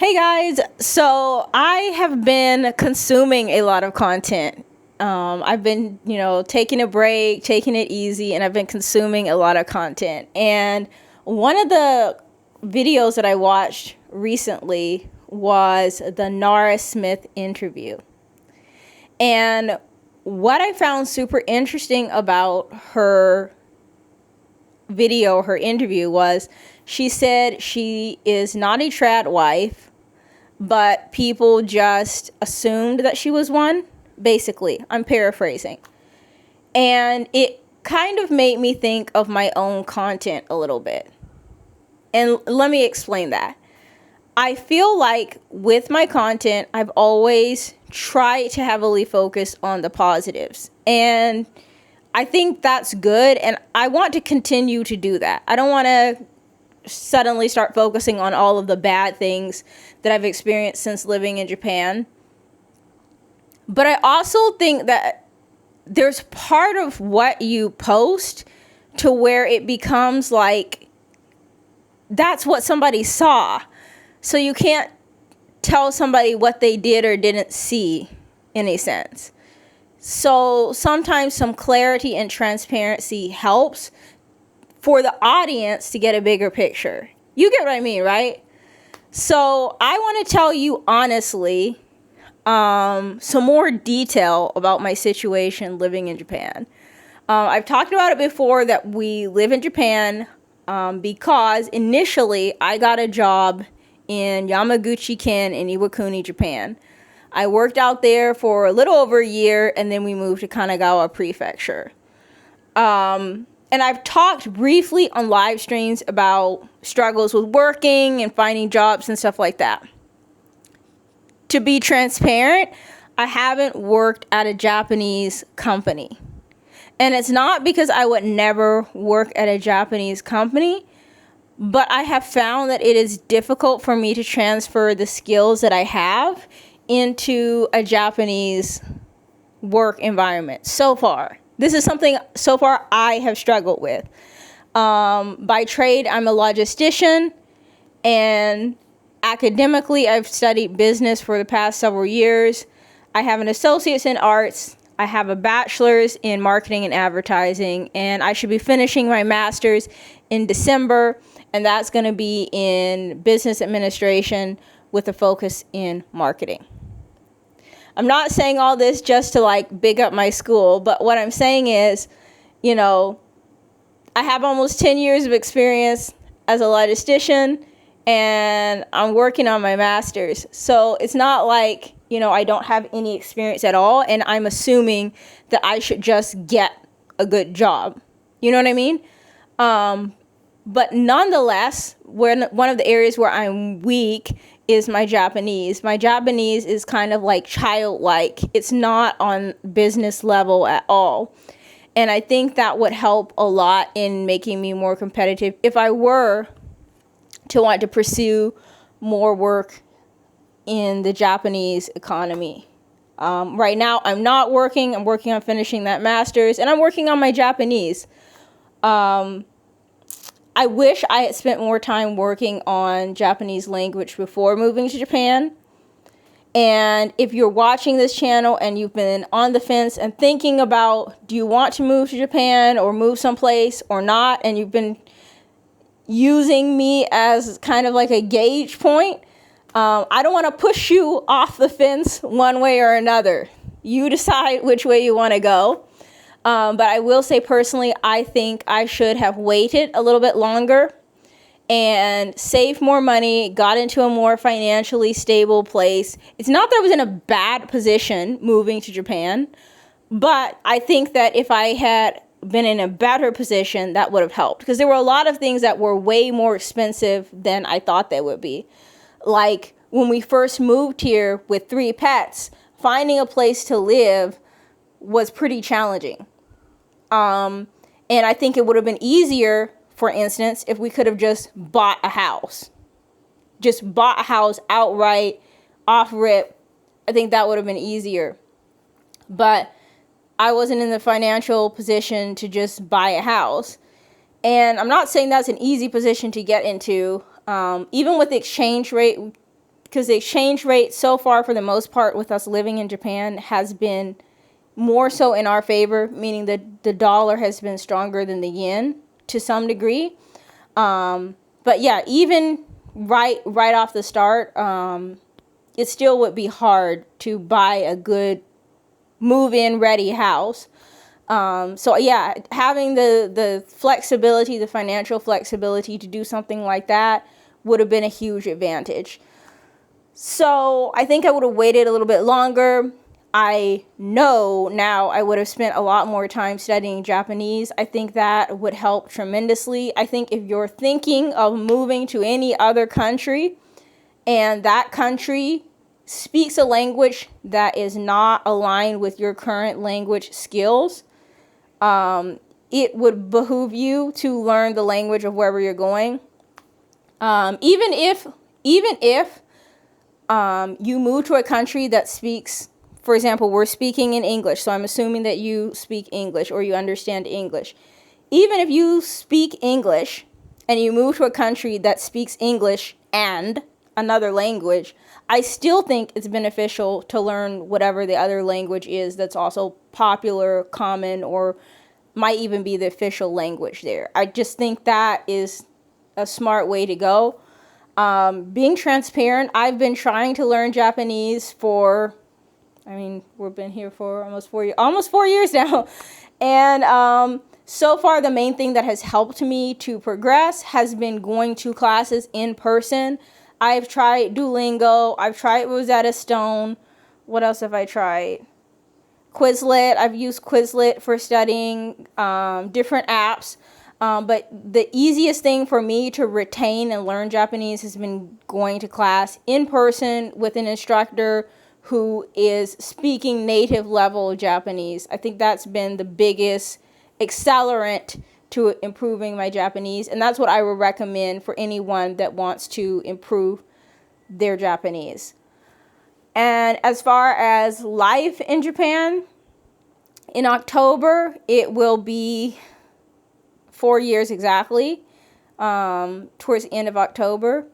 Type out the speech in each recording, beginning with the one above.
Hey guys, so I have been consuming a lot of content. I've been, taking a break, taking it easy, and I've been consuming a lot of content. And one of the videos that I watched recently was the Nara Smith interview. And what I found super interesting about her video, her interview, was she said she is not a trad wife, but people just assumed that she was one. Basically, I'm paraphrasing. And it kind of made me think of my own content a little bit. And let me explain that. I feel like with my content, I've always tried to heavily focus on the positives. And I think that's good. And I want to continue to do that. I don't want to suddenly start focusing on all of the bad things that I've experienced since living in Japan. But I also think that there's part of what you post to where it becomes like that's what somebody saw. So you can't tell somebody what they did or didn't see in a sense. So sometimes some clarity and transparency helps for the audience to get a bigger picture. You get what I mean, right? So I want to tell you honestly some more detail about my situation living in Japan. I've talked about it before that we live in Japan because initially I got a job in Yamaguchi-ken in Iwakuni, Japan. I worked out there for a little over a year, and then we moved to Kanagawa Prefecture. And I've talked briefly on live streams about struggles with working and finding jobs and stuff like that. To be transparent, I haven't worked at a Japanese company. And it's not because I would never work at a Japanese company, but I have found that it is difficult for me to transfer the skills that I have into a Japanese work environment so far. This is something so far I have struggled with. By trade, I'm a logistician, and academically, I've studied business for the past several years. I have an associate's in arts. I have a bachelor's in marketing and advertising, and I should be finishing my master's in December, and that's going to be in business administration with a focus in marketing. I'm not saying all this just to big up my school, but what I'm saying is, I have almost 10 years of experience as a logistician, and I'm working on my master's. So it's not like, I don't have any experience at all, and I'm assuming that I should just get a good job. You know what I mean? But nonetheless, one of the areas where I'm weak is my Japanese. My Japanese is kind of like childlike. It's not on business level at all. And I think that would help a lot in making me more competitive if I were to want to pursue more work in the Japanese economy. Right now, I'm not working. I'm working on finishing that master's, and I'm working on my Japanese. I wish I had spent more time working on Japanese language before moving to Japan. And if you're watching this channel and you've been on the fence and thinking about, do you want to move to Japan or move someplace or not, and you've been using me as kind of like a gauge point, I don't want to push you off the fence one way or another. You decide which way you want to go. But I will say personally, I think I should have waited a little bit longer and saved more money, got into a more financially stable place. It's not that I was in a bad position moving to Japan, but I think that if I had been in a better position, that would have helped. Because there were a lot of things that were way more expensive than I thought they would be. Like when we first moved here with 3 pets, finding a place to live was pretty challenging. And I think it would have been easier, for instance, if we could have just bought a house. Just bought a house outright, off rip. I think that would have been easier. But I wasn't in the financial position to just buy a house. And I'm not saying that's an easy position to get into. Even with the exchange rate because the exchange rate so far, for the most part, with us living in Japan, has been more so in our favor, meaning that the dollar has been stronger than the yen to some degree. But yeah, even right off the start, it still would be hard to buy a good move-in ready house. So yeah, having the flexibility, the financial flexibility to do something like that would have been a huge advantage. So I think I would have waited a little bit longer. I know now I would have spent a lot more time studying Japanese. I think that would help tremendously. I think if you're thinking of moving to any other country and that country speaks a language that is not aligned with your current language skills, it would behoove you to learn the language of wherever you're going. Even if you move to a country that speaks, for example, we're speaking in English, so I'm assuming that you speak English or you understand English. Even if you speak English and you move to a country that speaks English and another language, I still think it's beneficial to learn whatever the other language is that's also popular, common, or might even be the official language there. I just think that is a smart way to go. Being transparent, I've been trying to learn Japanese for, we've been here for almost 4 years now. And so far, the main thing that has helped me to progress has been going to classes in person. I've tried Duolingo. I've tried Rosetta Stone. What else have I tried? Quizlet. I've used Quizlet for studying different apps. But the easiest thing for me to retain and learn Japanese has been going to class in person with an instructor who is speaking native level Japanese. I think that's been the biggest accelerant to improving my Japanese, and that's what I would recommend for anyone that wants to improve their Japanese. And as far as life in Japan, in October, it will be 4 years exactly, towards the end of October.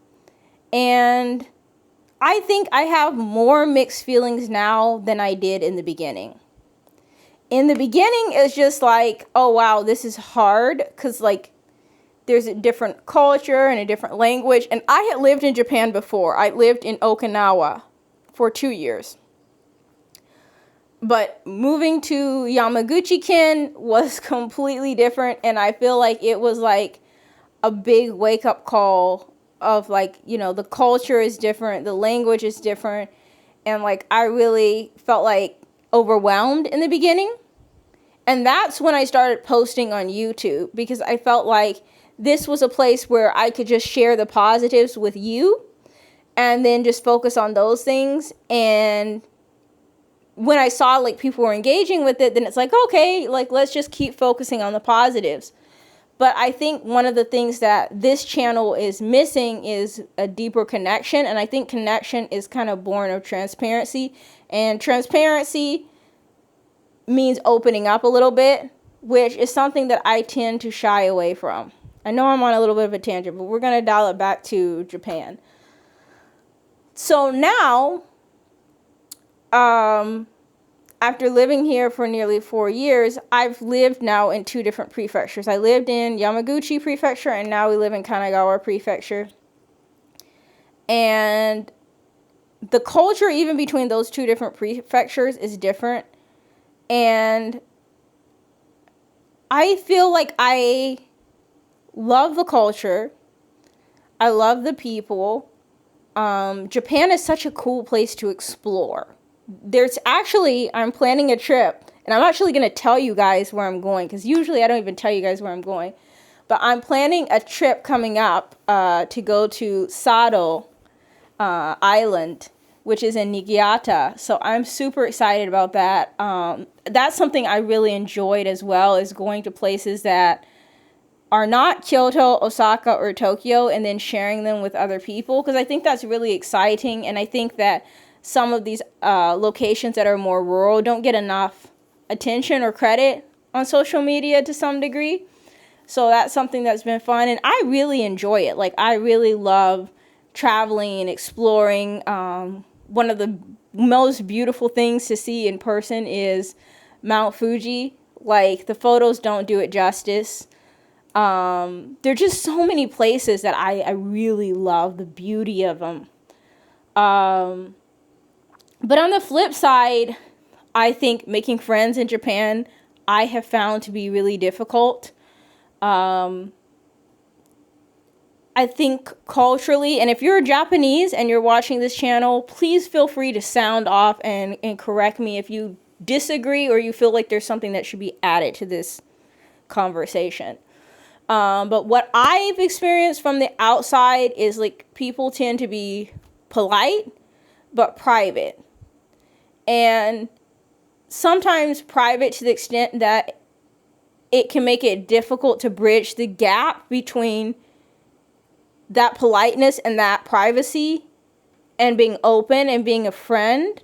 And I think I have more mixed feelings now than I did in the beginning. In the beginning, it's just like, oh, wow, this is hard because, like, there's a different culture and a different language. And I had lived in Japan before. I lived in Okinawa for 2 years. But moving to Yamaguchi-ken was completely different. And I feel like it was like a big wake-up call of, like, you know, the culture is different. The language is different. And, like, I really felt like overwhelmed in the beginning. And that's when I started posting on YouTube, because I felt like this was a place where I could just share the positives with you and then just focus on those things. And when I saw, like, people were engaging with it, then it's like, okay, like, let's just keep focusing on the positives. But I think one of the things that this channel is missing is a deeper connection. And I think connection is kind of born of transparency. And transparency means opening up a little bit, which is something that I tend to shy away from. I know I'm on a little bit of a tangent, but we're going to dial it back to Japan. So now, after living here for nearly 4 years, I've lived now in 2 different prefectures. I lived in Yamaguchi Prefecture, and now we live in Kanagawa Prefecture. And the culture, even between those 2 different prefectures, is different. And I feel like I love the culture. I love the people. Japan is such a cool place to explore. I'm planning a trip, and I'm actually going to tell you guys where I'm going, because usually I don't even tell you guys where I'm going. But I'm planning a trip coming up to go to Sado Island, which is in Niigata. So I'm super excited about that. That's something I really enjoyed as well, is going to places that are not Kyoto, Osaka, or Tokyo, and then sharing them with other people, because I think that's really exciting. And I think that some of these locations that are more rural don't get enough attention or credit on social media to some degree. So that's something that's been fun, and I really enjoy it. Like, I really love traveling and exploring. One of the most beautiful things to see in person is Mount Fuji. Like, the photos don't do it justice. There are just so many places that I really love the beauty of them. But on the flip side, I think making friends in Japan, I have found to be really difficult. I think culturally, and if you're Japanese and you're watching this channel, please feel free to sound off and correct me if you disagree or you feel like there's something that should be added to this conversation. But what I've experienced from the outside is, like, people tend to be polite but private. And sometimes private to the extent that it can make it difficult to bridge the gap between that politeness and that privacy and being open and being a friend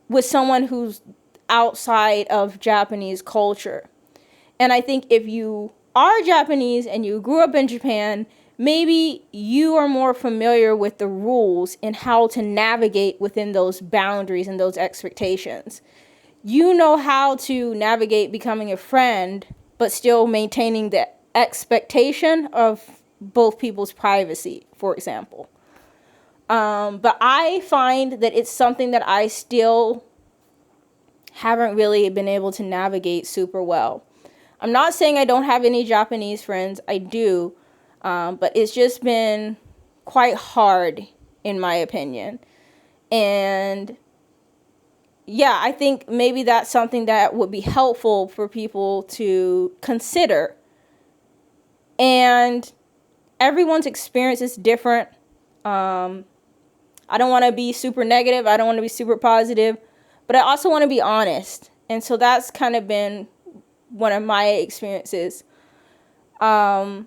with someone who's outside of Japanese culture. And I think if you are Japanese and you grew up in Japan, maybe you are more familiar with the rules and how to navigate within those boundaries and those expectations. You know how to navigate becoming a friend, but still maintaining the expectation of both people's privacy, for example. But I find that it's something that I still haven't really been able to navigate super well. I'm not saying I don't have any Japanese friends. I do. But it's just been quite hard, in my opinion. And yeah, I think maybe that's something that would be helpful for people to consider. And everyone's experience is different. I don't want to be super negative. I don't want to be super positive. But I also want to be honest. And so that's kind of been one of my experiences. I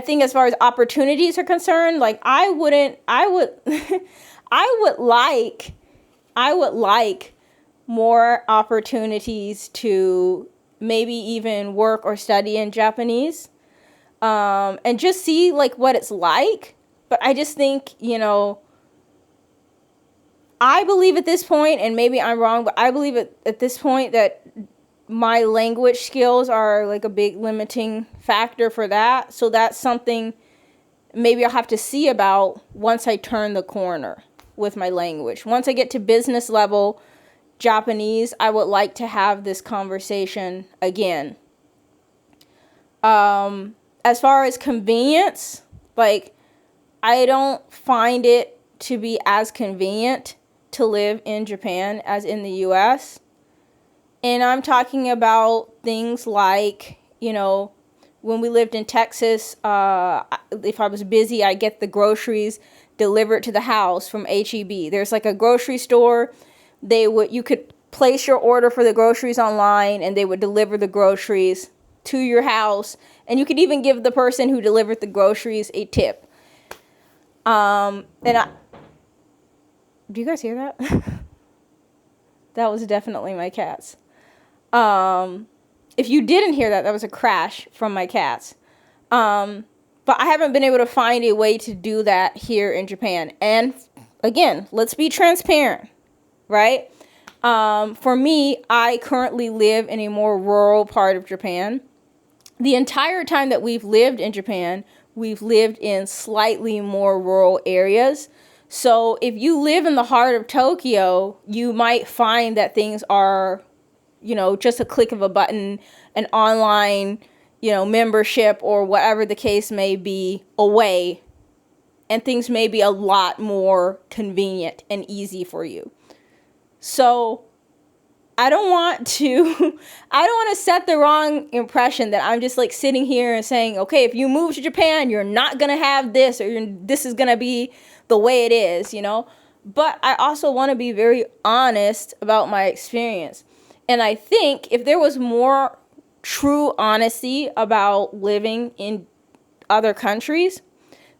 think as far as opportunities are concerned, like, I would like more opportunities to maybe even work or study in Japanese, and just see, like, what it's like. But I just think, I believe at this point, and maybe I'm wrong, but I believe at this point that my language skills are, like, a big limiting factor for that. So that's something maybe I'll have to see about once I turn the corner with my language. Once I get to business level Japanese, I would like to have this conversation again. As far as convenience, like, I don't find it to be as convenient to live in Japan as in the US. And I'm talking about things like, when we lived in Texas, if I was busy, I get the groceries delivered to the house from H-E-B. There's like a grocery store. You could place your order for the groceries online, and they would deliver the groceries to your house. And you could even give the person who delivered the groceries a tip. Do you guys hear that? That was definitely my cats. If you didn't hear that, that was a crash from my cats. But I haven't been able to find a way to do that here in Japan. And again, let's be transparent, right? For me, I currently live in a more rural part of Japan. The entire time that we've lived in Japan, we've lived in slightly more rural areas. So if you live in the heart of Tokyo, you might find that things are, just a click of a button, an online, membership or whatever the case may be away. And things may be a lot more convenient and easy for you. So I don't want to set the wrong impression that I'm just, like, sitting here and saying, okay, if you move to Japan, you're not going to have this, or this is going to be the way it is, But I also want to be very honest about my experience. And I think if there was more true honesty about living in other countries,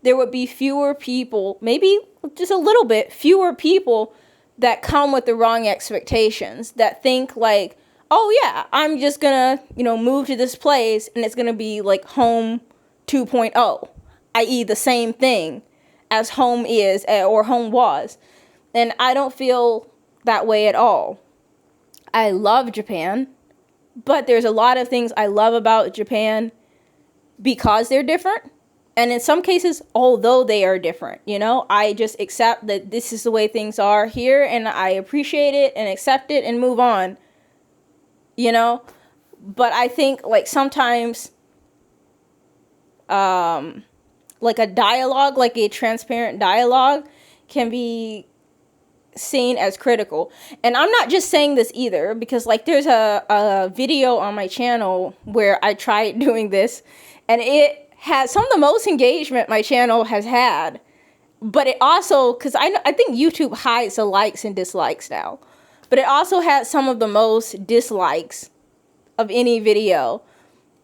there would be fewer people, maybe just a little bit, fewer people that come with the wrong expectations, that think like, oh yeah, I'm just gonna, move to this place and it's gonna be like home 2.0. i.e. the same thing as home is or home was. And I don't feel that way at all. I love Japan, but there's a lot of things I love about Japan because they're different. And in some cases, although they are different, I just accept that this is the way things are here, and I appreciate it and accept it and move on, But I think, like, sometimes, like a dialogue, like a transparent dialogue, can be seen as critical. And I'm not just saying this either, because, like, there's a video on my channel where I tried doing this, and it had some of the most engagement my channel has had. But it also, because I think YouTube hides the likes and dislikes now, but it also had some of the most dislikes of any video.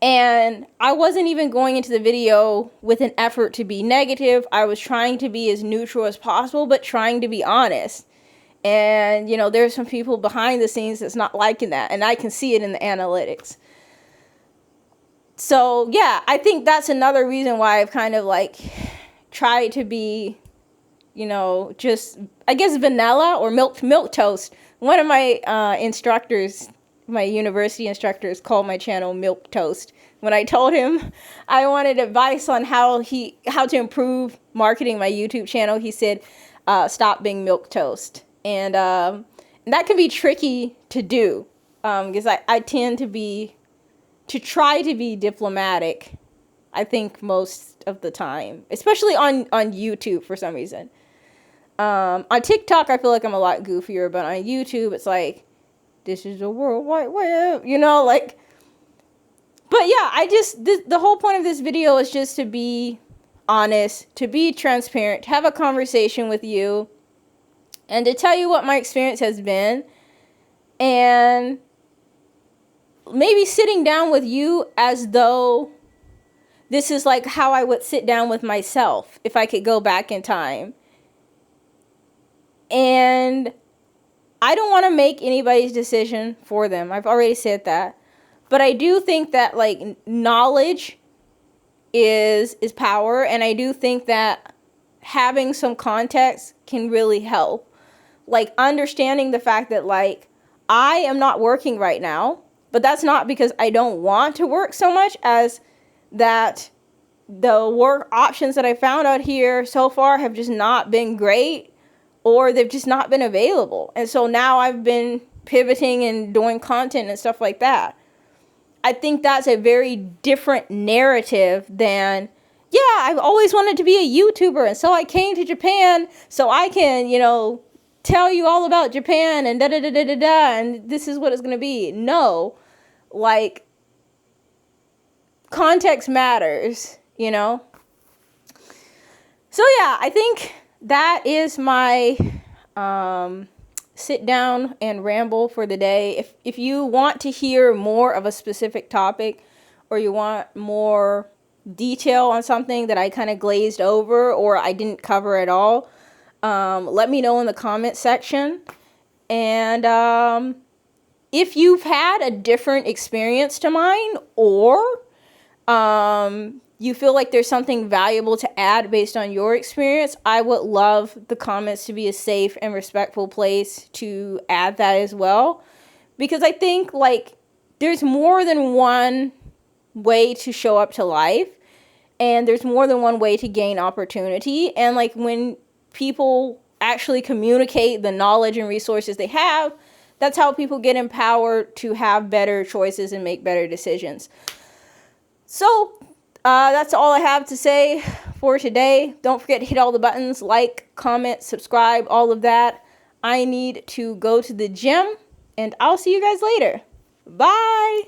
And I wasn't even going into the video with an effort to be negative. I was trying to be as neutral as possible, but trying to be honest. And, there's some people behind the scenes that's not liking that, and I can see it in the analytics. So, yeah, I think that's another reason why I've kind of, like, tried to be, just, I guess, vanilla or milk toast. One of my instructors, my university instructors, called my channel Milk Toast. When I told him I wanted advice on how to improve marketing my YouTube channel, he said, stop being milk toast. And that can be tricky to do, because I tend to try to be diplomatic, I think, most of the time, especially on YouTube for some reason. On TikTok, I feel like I'm a lot goofier, but on YouTube, it's like, this is a World Wide Web, like. But yeah, the whole point of this video is just to be honest, to be transparent, to have a conversation with you, and to tell you what my experience has been, and maybe sitting down with you as though this is like how I would sit down with myself if I could go back in time. And I don't want to make anybody's decision for them. I've already said that. But I do think that, like, knowledge is power, and I do think that having some context can really help. Like, understanding the fact that, like, I am not working right now, but that's not because I don't want to work so much as that the work options that I found out here so far have just not been great, or they've just not been available. And so now I've been pivoting and doing content and stuff like that. I think that's a very different narrative than, yeah, I've always wanted to be a YouTuber, and so I came to Japan so I can, tell you all about Japan and da-da-da-da-da-da, and this is what it's going to be. No, like, context matters, So yeah, I think that is my sit down and ramble for the day. If you want to hear more of a specific topic, or you want more detail on something that I kind of glazed over or I didn't cover at all, let me know in the comment section. And if you've had a different experience to mine, or you feel like there's something valuable to add based on your experience, I would love the comments to be a safe and respectful place to add that as well. Because I think, like, there's more than one way to show up to life, and there's more than one way to gain opportunity. And, like, when people actually communicate the knowledge and resources they have, that's how people get empowered to have better choices and make better decisions. So that's all I have to say for today. Don't forget to hit all the buttons, like, comment, subscribe, all of that. I need to go to the gym, and I'll see you guys later. Bye.